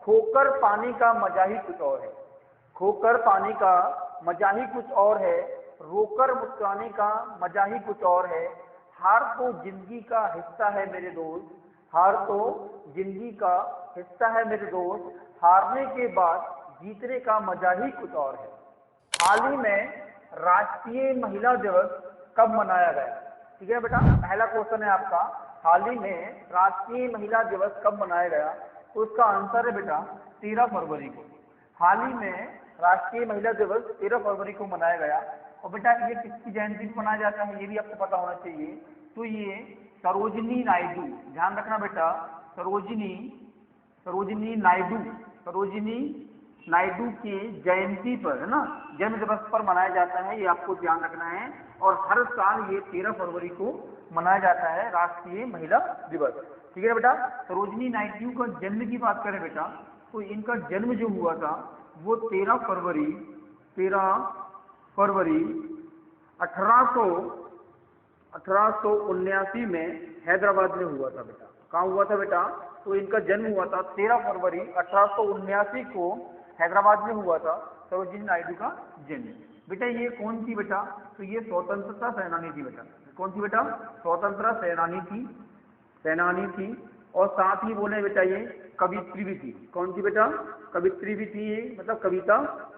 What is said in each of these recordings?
खोकर पानी का मजा ही कुछ और है। खोकर पानी का मजा ही कुछ और है, रोकर मुस्कुराने का मजा ही कुछ और है। हार तो जिंदगी का हिस्सा है मेरे दोस्त, हार तो जिंदगी का हिस्सा है मेरे दोस्त, हारने के बाद जीतने का मजा ही कुछ और है। हाल ही में राष्ट्रीय महिला दिवस कब मनाया गया? ठीक है बेटा, पहला क्वेश्चन है आपका, हाल ही में राष्ट्रीय महिला दिवस कब मनाया गया? तो उसका आंसर है बेटा 13 फरवरी को। हाल ही में राष्ट्रीय महिला दिवस 13 फरवरी को मनाया गया। और बेटा ये किसकी जयंती पर मनाया जाता है ये भी आपको पता होना चाहिए। तो ये सरोजिनी नायडू, ध्यान रखना बेटा, सरोजिनी नायडू की जयंती पर, है ना, जन्म दिवस पर मनाया जाता है, ये आपको ध्यान रखना है। और हर साल ये 13 फरवरी को मनाया जाता है राष्ट्रीय महिला दिवस। ठीक है बेटा, सरोजिनी नायडू का जन्म की बात करें बेटा, तो इनका जन्म जो हुआ था वो 13 फरवरी 1879 में हैदराबाद में हुआ था बेटा। कहाँ हुआ था बेटा? तो इनका जन्म हुआ था 13 फरवरी 1879 को हैदराबाद में हुआ था सरोजिनी नायडू का जन्म। बेटा ये कौन थी बेटा? तो ये स्वतंत्रता सेनानी थी बेटा। कौन थी बेटा? स्वतंत्रता सेनानी थी। और साथ ही बोले बेटा ये कवित्री भी थी। कौन थी बेटा? कवित्री भी थी, ये मतलब कविता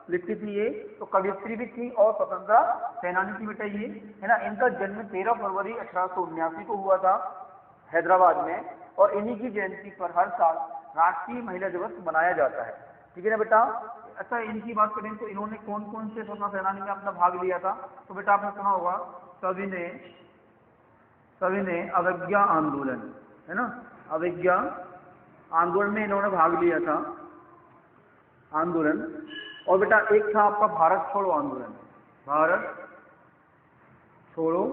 लिखती थी ये, तो कवित्री भी थी और स्वतंत्रता सेनानी थी बेटा ये, है ना। इनका जन्म 13 फरवरी 1879 को हुआ था हैदराबाद में। और इन्हीं की जयंती पर हर साल राष्ट्रीय महिला दिवस मनाया जाता है। ठीक है ना बेटा। अच्छा, इनकी बात करें तो इन्होंने कौन कौन से स्वतंत्रता सेनानी में अपना भाग लिया था? तो बेटा आपने सुना होगा सविनय अवज्ञा आंदोलन, है ना, अवज्ञा आंदोलन में इन्होंने भाग लिया था आंदोलन। और बेटा एक था आपका भारत छोड़ो आंदोलन, भारत छोड़ो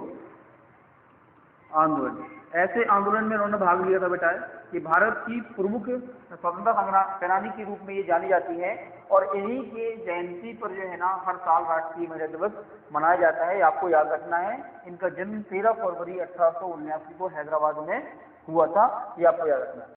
आंदोलन। ऐसे आंदोलन में इन्होंने भाग लिया था बेटा। कि भारत की प्रमुख स्वतंत्रता संग्राम सेनानी के रूप में ये जानी जाती है। और इन्हीं के जयंती पर जो है ना हर साल राष्ट्रीय महिला दिवस मनाया जाता है, आपको याद रखना है। इनका जन्म 13 फरवरी 1879 को हैदराबाद में हुआ था, ये आपको याद रखना है।